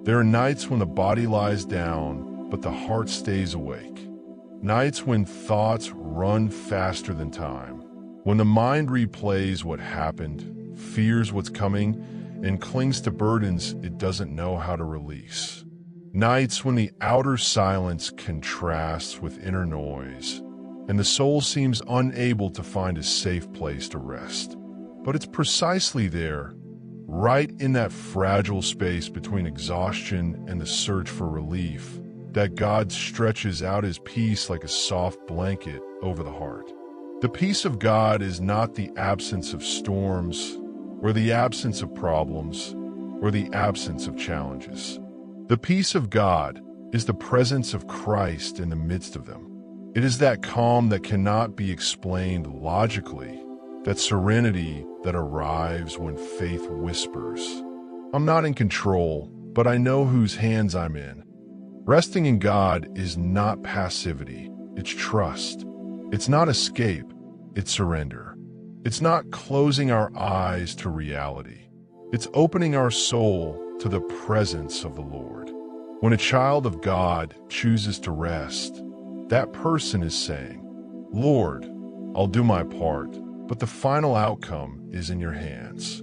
There are nights when the body lies down, but the heart stays awake. Nights when thoughts run faster than time. When the mind replays what happened, fears what's coming, and clings to burdens it doesn't know how to release. Nights when the outer silence contrasts with inner noise, and the soul seems unable to find a safe place to rest. But it's precisely there, right in that fragile space between exhaustion and the search for relief, that God stretches out his peace like a soft blanket over the heart. The peace of God is not the absence of storms, or the absence of problems, or the absence of challenges. The peace of God is the presence of Christ in the midst of them. It is that calm that cannot be explained logically, that serenity that arrives when faith whispers, "I'm not in control, but I know whose hands I'm in." Resting in God is not passivity, it's trust. It's not escape, it's surrender. It's not closing our eyes to reality. It's opening our soul to the presence of the Lord. When a child of God chooses to rest, that person is saying, "Lord, I'll do my part, but the final outcome is in your hands."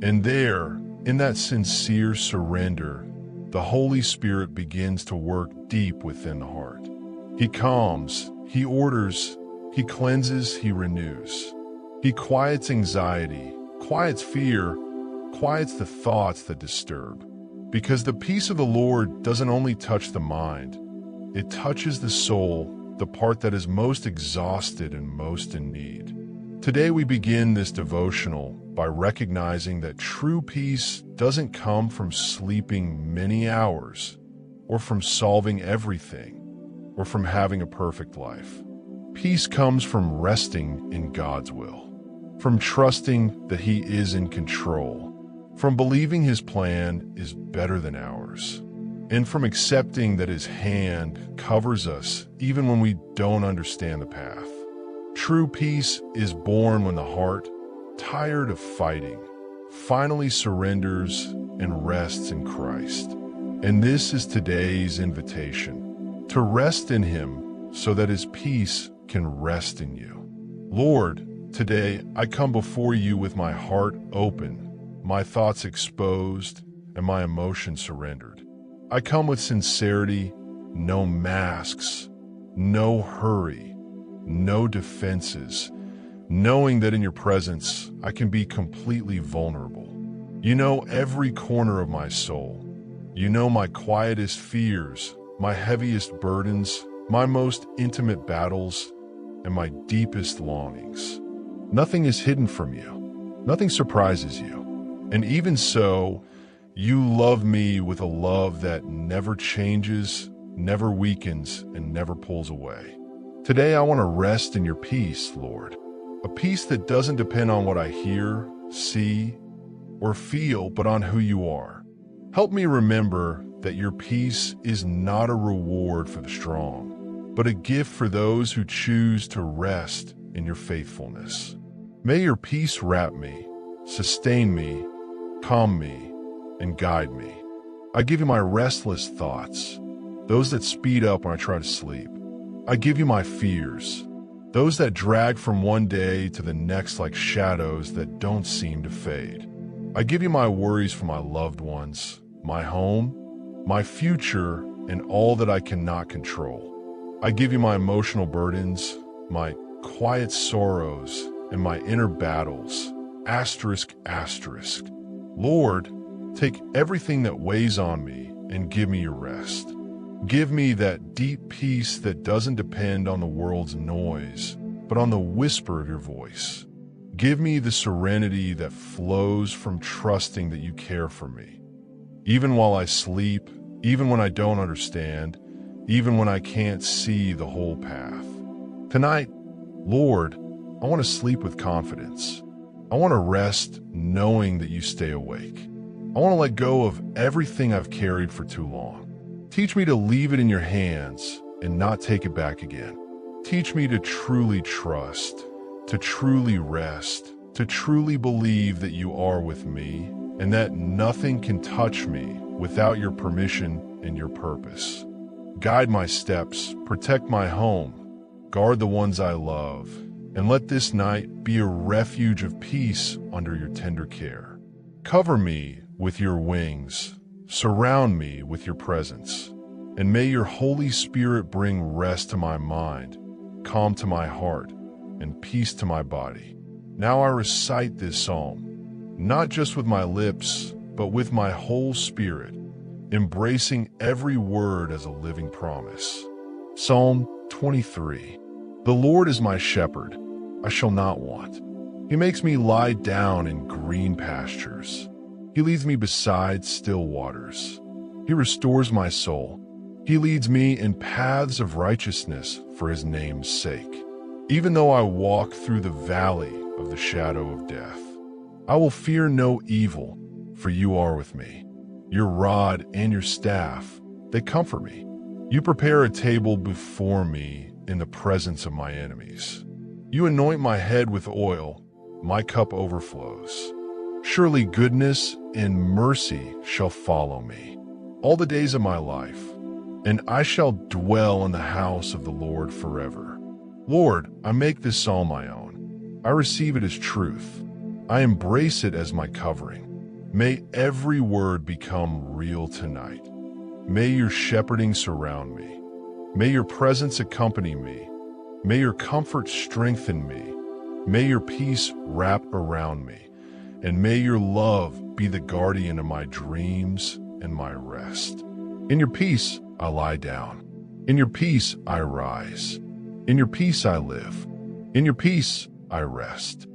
And there, in that sincere surrender, the Holy Spirit begins to work deep within the heart. He calms, he orders, he cleanses, he renews. He quiets anxiety, quiets fear, quiets the thoughts that disturb. Because the peace of the Lord doesn't only touch the mind, it touches the soul, the part that is most exhausted and most in need. Today we begin this devotional by recognizing that true peace doesn't come from sleeping many hours, or from solving everything, or from having a perfect life. Peace comes from resting in God's will, from trusting that He is in control, from believing His plan is better than ours, and from accepting that His hand covers us even when we don't understand the path. True peace is born when the heart, tired of fighting, finally surrenders and rests in Christ. And this is today's invitation, to rest in Him so that His peace can rest in you. Lord, today I come before you with my heart open, my thoughts exposed, and my emotions surrendered. I come with sincerity, no masks, no hurry, no defenses, knowing that in your presence I can be completely vulnerable. You know every corner of my soul. You know my quietest fears, my heaviest burdens, my most intimate battles, and my deepest longings. Nothing is hidden from you. Nothing surprises you. And even so, you love me with a love that never changes, never weakens, and never pulls away. Today I want to rest in your peace, Lord. A peace that doesn't depend on what I hear, see, or feel, but on who you are. Help me remember that your peace is not a reward for the strong, but a gift for those who choose to rest in your faithfulness. May your peace wrap me, sustain me, calm me, and guide me. I give you my restless thoughts, those that speed up when I try to sleep. I give you my fears, those that drag from one day to the next like shadows that don't seem to fade. I give you my worries for my loved ones, my home, my future, and all that I cannot control. I give you my emotional burdens, my quiet sorrows, and my inner battles. Asterisk, asterisk. Lord, take everything that weighs on me and give me your rest. Give me that deep peace that doesn't depend on the world's noise, but on the whisper of your voice. Give me the serenity that flows from trusting that you care for me. Even while I sleep, even when I don't understand, even when I can't see the whole path. Tonight, Lord, I want to sleep with confidence. I want to rest knowing that you stay awake. I want to let go of everything I've carried for too long. Teach me to leave it in your hands and not take it back again. Teach me to truly trust, to truly rest, to truly believe that you are with me and that nothing can touch me without your permission and your purpose. Guide my steps, protect my home, guard the ones I love, and let this night be a refuge of peace under your tender care. Cover me with your wings, surround me with your presence, and may your Holy Spirit bring rest to my mind, calm to my heart, and peace to my body. Now I recite this psalm, not just with my lips, but with my whole spirit, embracing every word as a living promise. Psalm 23. The Lord is my shepherd, I shall not want. He makes me lie down in green pastures. He leads me beside still waters. He restores my soul. He leads me in paths of righteousness for his name's sake. Even though I walk through the valley of the shadow of death, I will fear no evil, for you are with me. Your rod and your staff, they comfort me. You prepare a table before me in the presence of my enemies. You anoint my head with oil, my cup overflows. Surely goodness and mercy shall follow me all the days of my life, and I shall dwell in the house of the Lord forever. Lord, I make this psalm my own. I receive it as truth. I embrace it as my covering. May every word become real tonight. May your shepherding surround me. May your presence accompany me. May your comfort strengthen me. May your peace wrap around me. And may your love be the guardian of my dreams and my rest. In your peace, I lie down. In your peace, I rise. In your peace, I live. In your peace, I rest.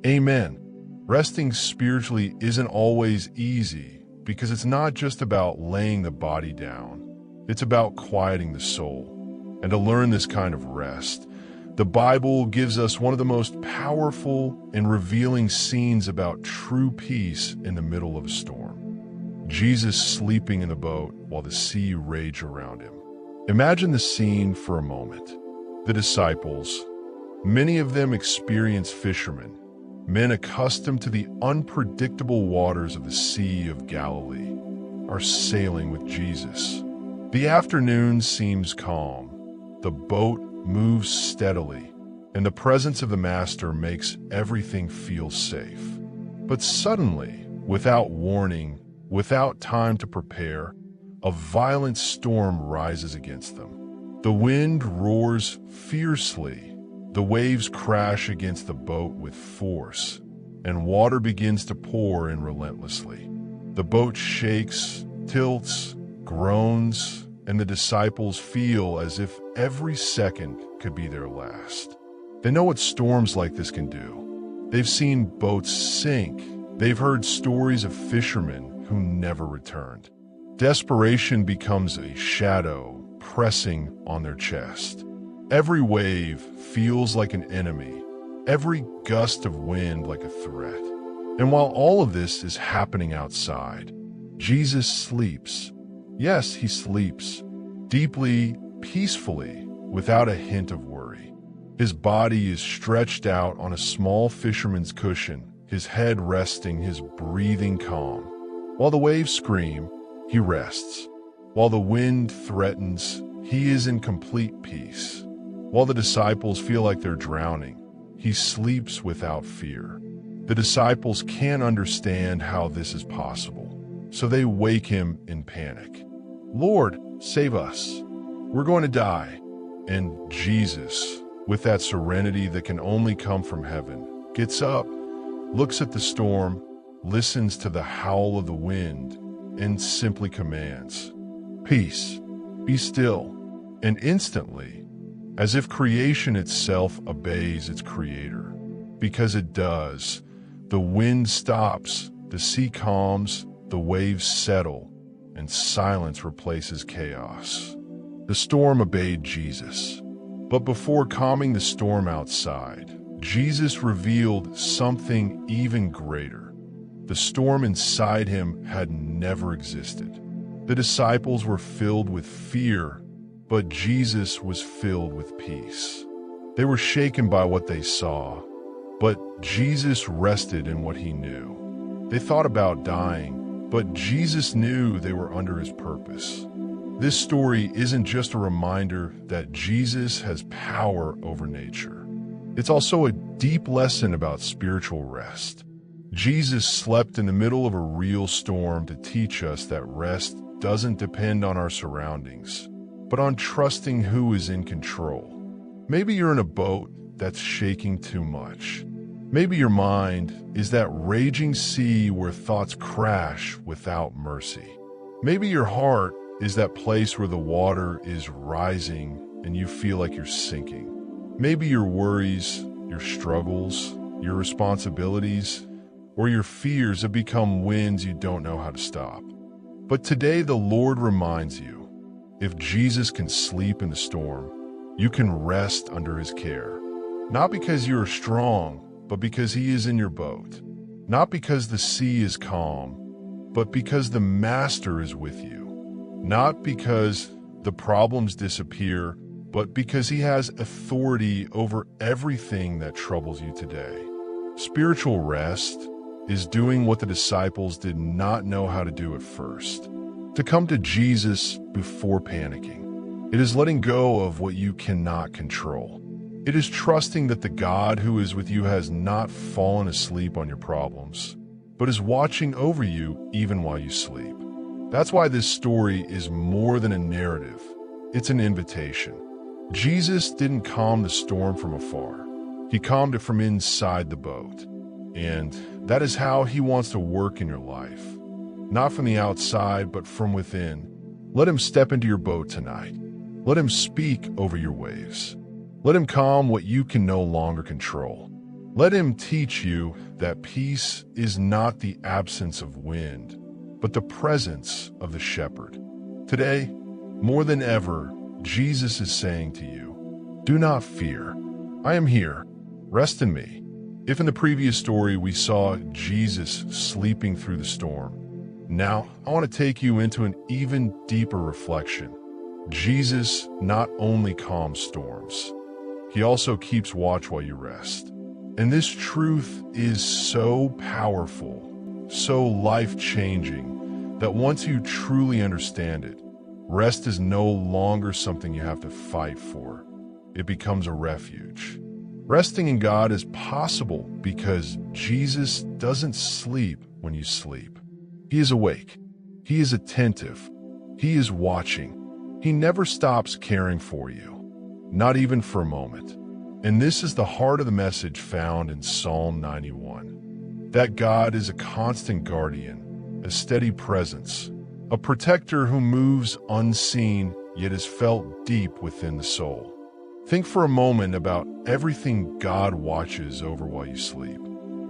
Amen. Resting spiritually isn't always easy because it's not just about laying the body down. It's about quieting the soul. And to learn this kind of rest, the Bible gives us one of the most powerful and revealing scenes about true peace in the middle of a storm. Jesus sleeping in the boat while the sea raged around him. Imagine the scene for a moment. The disciples, many of them experienced fishermen, men accustomed to the unpredictable waters of the Sea of Galilee, are sailing with Jesus. The afternoon seems calm. The boat moves steadily, and the presence of the Master makes everything feel safe. But suddenly, without warning, without time to prepare, a violent storm rises against them. The wind roars fiercely. The waves crash against the boat with force, and water begins to pour in relentlessly. The boat shakes, tilts, groans, and the disciples feel as if every second could be their last. They know what storms like this can do. They've seen boats sink. They've heard stories of fishermen who never returned. Desperation becomes a shadow pressing on their chest. Every wave feels like an enemy, every gust of wind like a threat. And while all of this is happening outside, Jesus sleeps. Yes, he sleeps, deeply, peacefully, without a hint of worry. His body is stretched out on a small fisherman's cushion, his head resting, his breathing calm. While the waves scream, he rests. While the wind threatens, he is in complete peace. While the disciples feel like they're drowning, he sleeps without fear. The disciples can't understand how this is possible, so they wake him in panic. Lord, save us. We're going to die. And Jesus, with that serenity that can only come from heaven, gets up, looks at the storm, listens to the howl of the wind, and simply commands, "Peace, be still." And instantly, as if creation itself obeys its creator, because it does, the wind stops, the sea calms, the waves settle, and silence replaces chaos. The storm obeyed Jesus. But before calming the storm outside, Jesus revealed something even greater. The storm inside him had never existed. The disciples were filled with fear, but Jesus was filled with peace. They were shaken by what they saw, but Jesus rested in what he knew. They thought about dying, but Jesus knew they were under his purpose. This story isn't just a reminder that Jesus has power over nature. It's also a deep lesson about spiritual rest. Jesus slept in the middle of a real storm to teach us that rest doesn't depend on our surroundings, but on trusting who is in control. Maybe you're in a boat that's shaking too much. Maybe your mind is that raging sea where thoughts crash without mercy. Maybe your heart is that place where the water is rising and you feel like you're sinking. Maybe your worries, your struggles, your responsibilities, or your fears have become winds you don't know how to stop. But today the Lord reminds you, if Jesus can sleep in the storm, you can rest under his care. Not because you are strong, but because he is in your boat. Not because the sea is calm, but because the Master is with you. Not because the problems disappear, but because he has authority over everything that troubles you today. Spiritual rest is doing what the disciples did not know how to do at first, to come to Jesus before panicking. It is letting go of what you cannot control. It is trusting that the God who is with you has not fallen asleep on your problems, but is watching over you even while you sleep. That's why this story is more than a narrative. It's an invitation. Jesus didn't calm the storm from afar. He calmed it from inside the boat. And that is how he wants to work in your life. Not from the outside, but from within. Let him step into your boat tonight. Let him speak over your waves. Let him calm what you can no longer control. Let him teach you that peace is not the absence of wind, but the presence of the shepherd. Today, more than ever, Jesus is saying to you, do not fear. I am here. Rest in me. If in the previous story we saw Jesus sleeping through the storm, now I want to take you into an even deeper reflection. Jesus not only calms storms, he also keeps watch while you rest. And this truth is so powerful, so life-changing, that once you truly understand it, rest is no longer something you have to fight for. It becomes a refuge. Resting in God is possible because Jesus doesn't sleep when you sleep. He is awake. He is attentive. He is watching. He never stops caring for you, not even for a moment. And this is the heart of the message found in Psalm 91. That God is a constant guardian, a steady presence, a protector who moves unseen yet is felt deep within the soul. Think for a moment about everything God watches over while you sleep.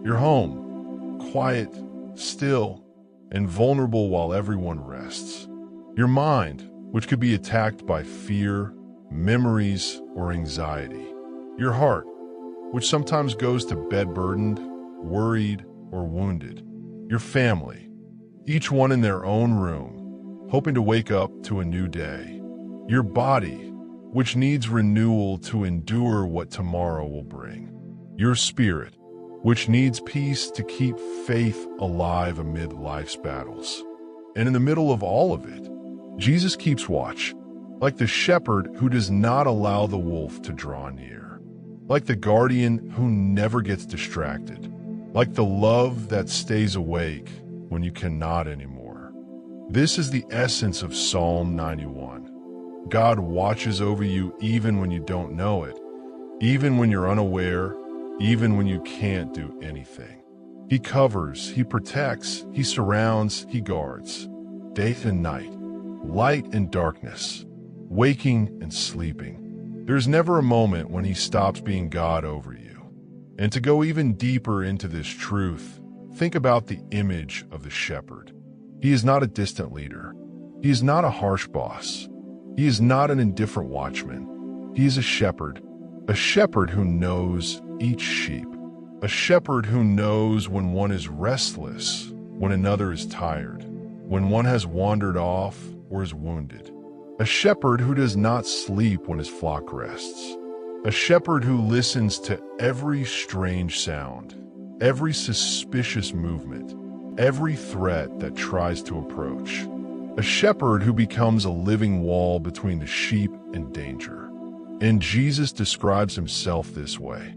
Your home, quiet, still, and vulnerable while everyone rests. Your mind, which could be attacked by fear, memories, or anxiety. Your heart, which sometimes goes to bed burdened, worried, or wounded. Your family, each one in their own room, hoping to wake up to a new day. Your body, which needs renewal to endure what tomorrow will bring. Your spirit, which needs peace to keep faith alive amid life's battles. And in the middle of all of it, Jesus keeps watch, like the shepherd who does not allow the wolf to draw near, like the guardian who never gets distracted, like the love that stays awake when you cannot anymore. This is the essence of Psalm 91. God watches over you even when you don't know it, even when you're unaware, even when you can't do anything. He covers, he protects, he surrounds, he guards. Day and night, light and darkness, waking and sleeping. There's never a moment when he stops being God over you. And to go even deeper into this truth, think about the image of the shepherd. He is not a distant leader. He is not a harsh boss. He is not an indifferent watchman. He is a shepherd who knows each sheep, a shepherd who knows when one is restless, when another is tired, when one has wandered off or is wounded, a shepherd who does not sleep when his flock rests, a shepherd who listens to every strange sound, every suspicious movement, every threat that tries to approach. A shepherd who becomes a living wall between the sheep and danger. And Jesus describes himself this way: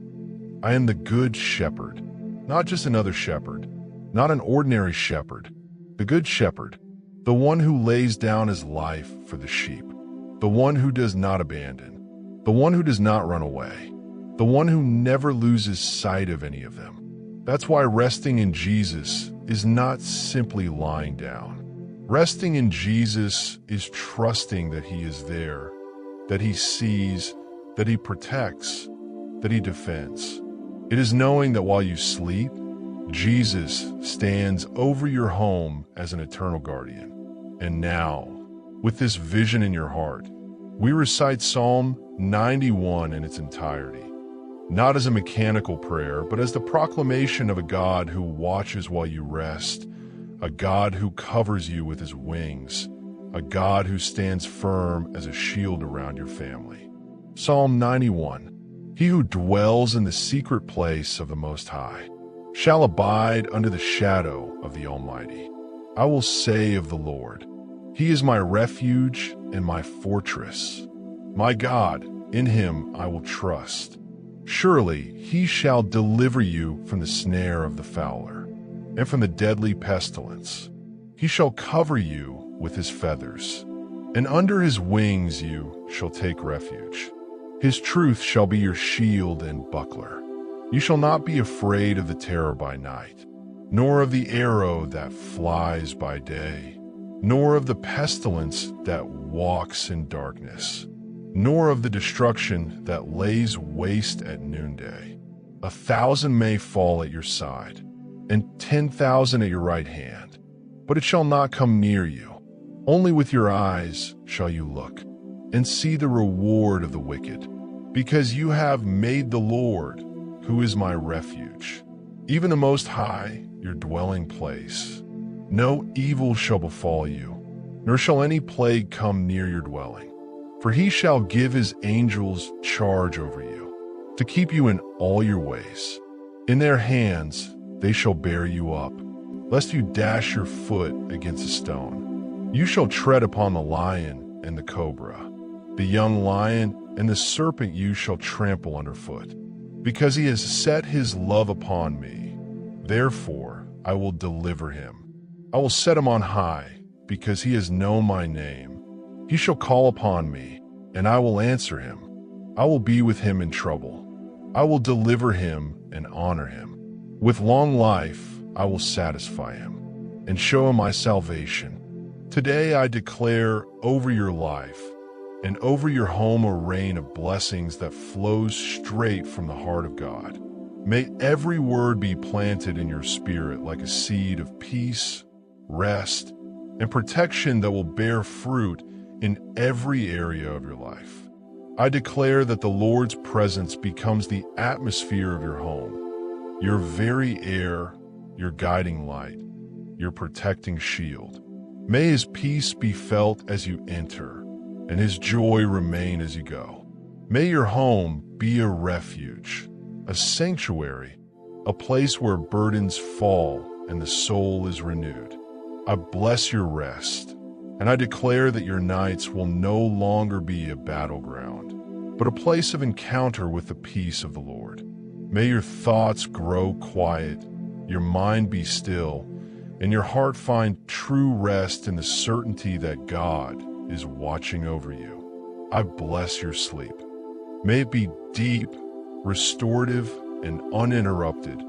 I am the good shepherd, not just another shepherd, not an ordinary shepherd, the good shepherd, the one who lays down his life for the sheep, the one who does not abandon, the one who does not run away, the one who never loses sight of any of them. That's why resting in Jesus is not simply lying down. Resting in Jesus is trusting that he is there, that he sees, that he protects, that he defends. It is knowing that while you sleep, Jesus stands over your home as an eternal guardian. And now, with this vision in your heart, we recite Psalm 91 in its entirety, not as a mechanical prayer, but as the proclamation of a God who watches while you rest, a God who covers you with his wings, a God who stands firm as a shield around your family. Psalm 91. He who dwells in the secret place of the Most High shall abide under the shadow of the Almighty. I will say of the Lord, he is my refuge and my fortress. My God, in him I will trust. Surely he shall deliver you from the snare of the fowler and from the deadly pestilence. He shall cover you with his feathers, and under his wings you shall take refuge. His truth shall be your shield and buckler. You shall not be afraid of the terror by night, nor of the arrow that flies by day, nor of the pestilence that walks in darkness, nor of the destruction that lays waste at noonday. 1,000 may fall at your side, and 10,000 at your right hand, but it shall not come near you. Only with your eyes shall you look, and see the reward of the wicked, because you have made the Lord, who is my refuge, even the Most High, your dwelling place. No evil shall befall you, nor shall any plague come near your dwelling. For he shall give his angels charge over you, to keep you in all your ways. In their hands they shall bear you up, lest you dash your foot against a stone. You shall tread upon the lion and the cobra, the young lion and the serpent you shall trample underfoot. Because he has set his love upon me, therefore I will deliver him. I will set him on high, because he has known my name. He shall call upon me, and I will answer him. I will be with him in trouble. I will deliver him and honor him. With long life I will satisfy him, and show him my salvation. Today I declare over your life and over your home a rain of blessings that flows straight from the heart of God. May every word be planted in your spirit like a seed of peace, rest, and protection that will bear fruit in every area of your life. I declare that the Lord's presence becomes the atmosphere of your home, your very air, your guiding light, your protecting shield. May his peace be felt as you enter, and his joy remain as you go. May your home be a refuge, a sanctuary, a place where burdens fall and the soul is renewed. I bless your rest, and I declare that your nights will no longer be a battleground, but a place of encounter with the peace of the Lord. May your thoughts grow quiet, your mind be still, and your heart find true rest in the certainty that God is watching over you. I bless your sleep. May it be deep, restorative, and uninterrupted.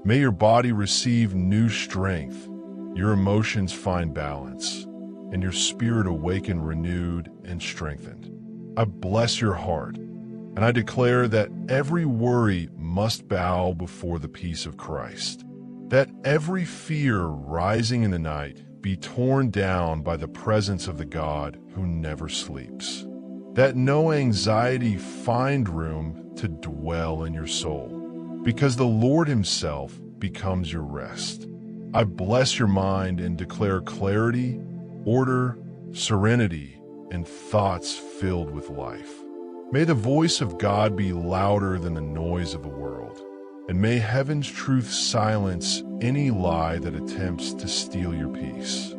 May your body receive new strength, your emotions find balance, and your spirit awaken renewed and strengthened. I bless your heart, and I declare that every worry must bow before the peace of Christ, that every fear rising in the night be torn down by the presence of the God who never sleeps, that no anxiety find room to dwell in your soul, because the Lord himself becomes your rest. I bless your mind and declare clarity, order, serenity, and thoughts filled with life. May the voice of God be louder than the noise of the world. And may heaven's truth silence any lie that attempts to steal your peace.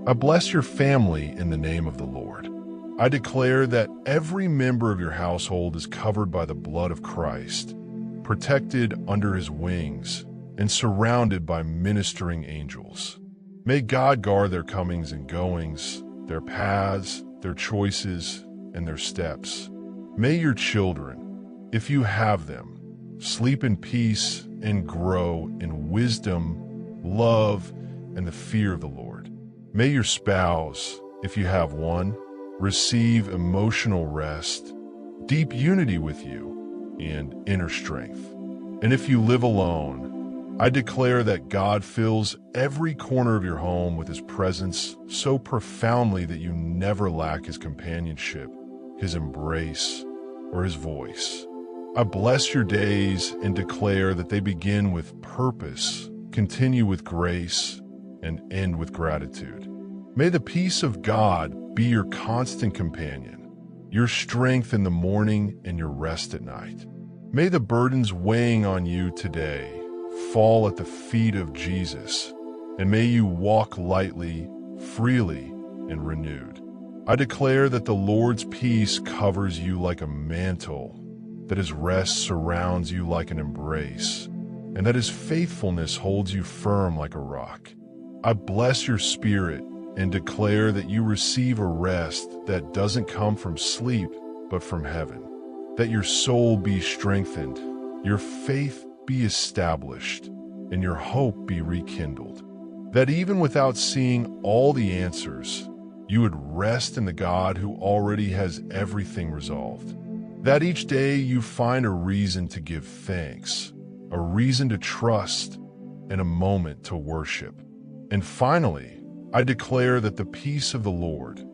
I bless your family in the name of the Lord. I declare that every member of your household is covered by the blood of Christ, protected under his wings, and surrounded by ministering angels. May God guard their comings and goings, their paths, their choices, and their steps. May your children, if you have them, sleep in peace and grow in wisdom, love, and the fear of the Lord. May your spouse, if you have one, receive emotional rest, deep unity with you, and inner strength. And if you live alone, I declare that God fills every corner of your home with his presence so profoundly that you never lack his companionship, his embrace, or his voice. I bless your days and declare that they begin with purpose, continue with grace, and end with gratitude. May the peace of God be your constant companion, your strength in the morning and your rest at night. May the burdens weighing on you today fall at the feet of Jesus, and may you walk lightly, freely, and renewed. I declare that the Lord's peace covers you like a mantle, that his rest surrounds you like an embrace, and that his faithfulness holds you firm like a rock. I bless your spirit and declare that you receive a rest that doesn't come from sleep, but from heaven. That your soul be strengthened, your faith be established, and your hope be rekindled. That even without seeing all the answers, you would rest in the God who already has everything resolved. That each day you find a reason to give thanks, a reason to trust, and a moment to worship. And finally, I declare that the peace of the Lord,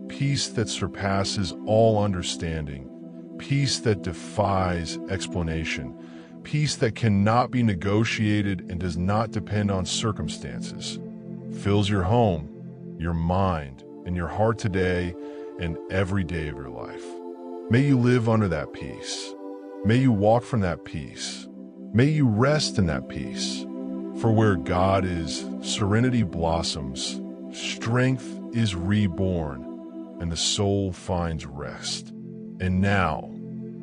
peace that surpasses all understanding, peace that defies explanation, peace that cannot be negotiated and does not depend on circumstances, fills your home, your mind, and your heart today and every day of your life. May you live under that peace. May you walk from that peace. May you rest in that peace. For where God is, serenity blossoms, strength is reborn, and the soul finds rest. And now,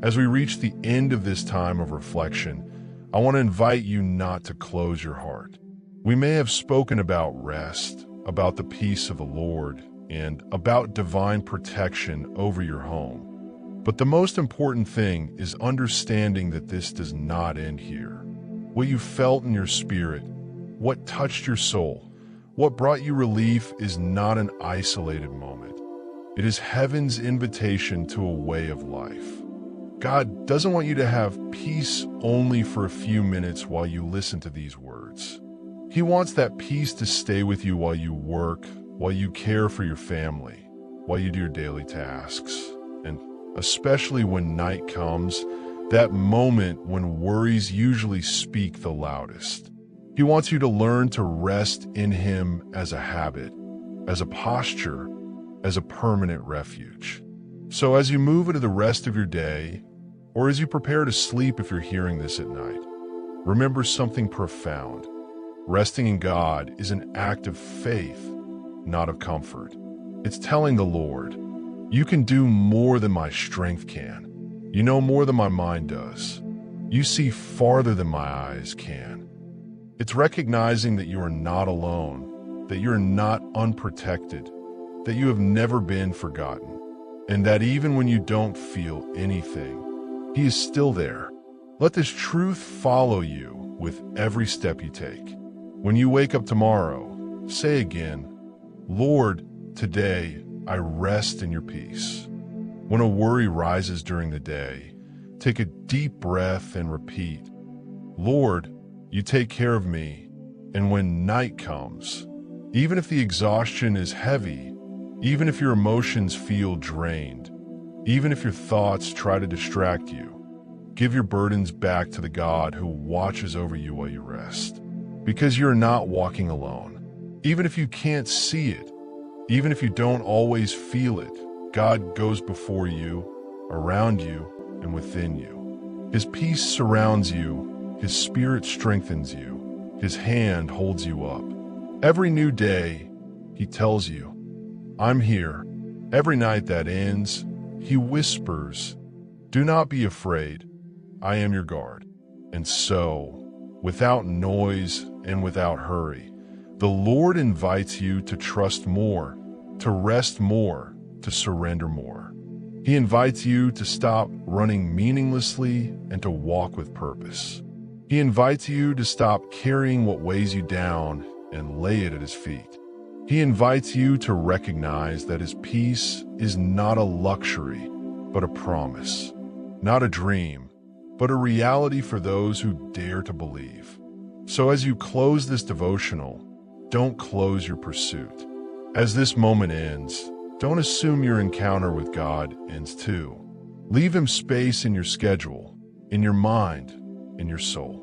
as we reach the end of this time of reflection, I want to invite you not to close your heart. We may have spoken about rest, about the peace of the Lord, and about divine protection over your home. But the most important thing is understanding that this does not end here. What you felt in your spirit, what touched your soul, what brought you relief is not an isolated moment. It is heaven's invitation to a way of life. God doesn't want you to have peace only for a few minutes while you listen to these words. He wants that peace to stay with you while you work, while you care for your family, while you do your daily tasks, and especially when night comes, that moment when worries usually speak the loudest. He wants you to learn to rest in him as a habit, as a posture, as a permanent refuge. So as you move into the rest of your day, or as you prepare to sleep if you're hearing this at night, remember something profound. Resting in God is an act of faith, not of comfort. It's telling the Lord, you can do more than my strength can. You know more than my mind does. You see farther than my eyes can. It's recognizing that you are not alone, that you're not unprotected, that you have never been forgotten, and that even when you don't feel anything, he is still there. Let this truth follow you with every step you take. When you wake up tomorrow, say again, Lord, today I rest in your peace. When a worry rises during the day, take a deep breath and repeat, Lord, you take care of me. And when night comes, even if the exhaustion is heavy, even if your emotions feel drained, even if your thoughts try to distract you, give your burdens back to the God who watches over you while you rest. Because you're not walking alone. Even if you can't see it, even if you don't always feel it, God goes before you, around you, and within you. His peace surrounds you, His Spirit strengthens you. His hand holds you up. Every new day, He tells you, I'm here. Every night that ends, He whispers, do not be afraid. I am your guard. And so, without noise and without hurry, the Lord invites you to trust more, to rest more, to surrender more. He invites you to stop running meaninglessly and to walk with purpose. He invites you to stop carrying what weighs you down and lay it at His feet. He invites you to recognize that His peace is not a luxury, but a promise, not a dream, but a reality for those who dare to believe. So as you close this devotional, don't close your pursuit. As this moment ends, don't assume your encounter with God ends too. Leave Him space in your schedule, in your mind, in your soul.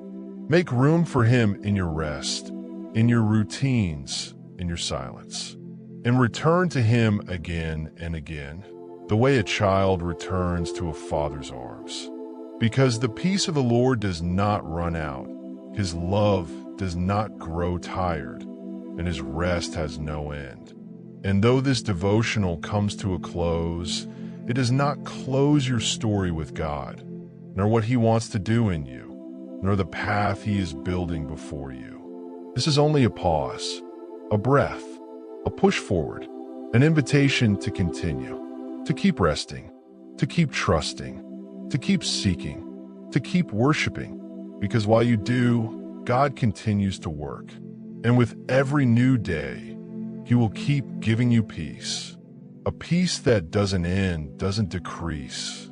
Make room for Him in your rest, in your routines, in your silence. And return to Him again and again, the way a child returns to a father's arms. Because the peace of the Lord does not run out, His love does not grow tired, and His rest has no end. And though this devotional comes to a close, it does not close your story with God, nor what He wants to do in you, nor the path He is building before you. This is only a pause, a breath, a push forward, an invitation to continue, to keep resting, to keep trusting, to keep seeking, to keep worshiping, because while you do, God continues to work. And with every new day, He will keep giving you peace, a peace that doesn't end, doesn't decrease,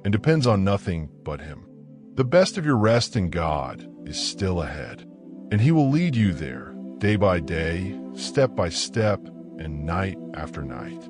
and depends on nothing but Him. The best of your rest in God is still ahead, and He will lead you there day by day, step by step, and night after night.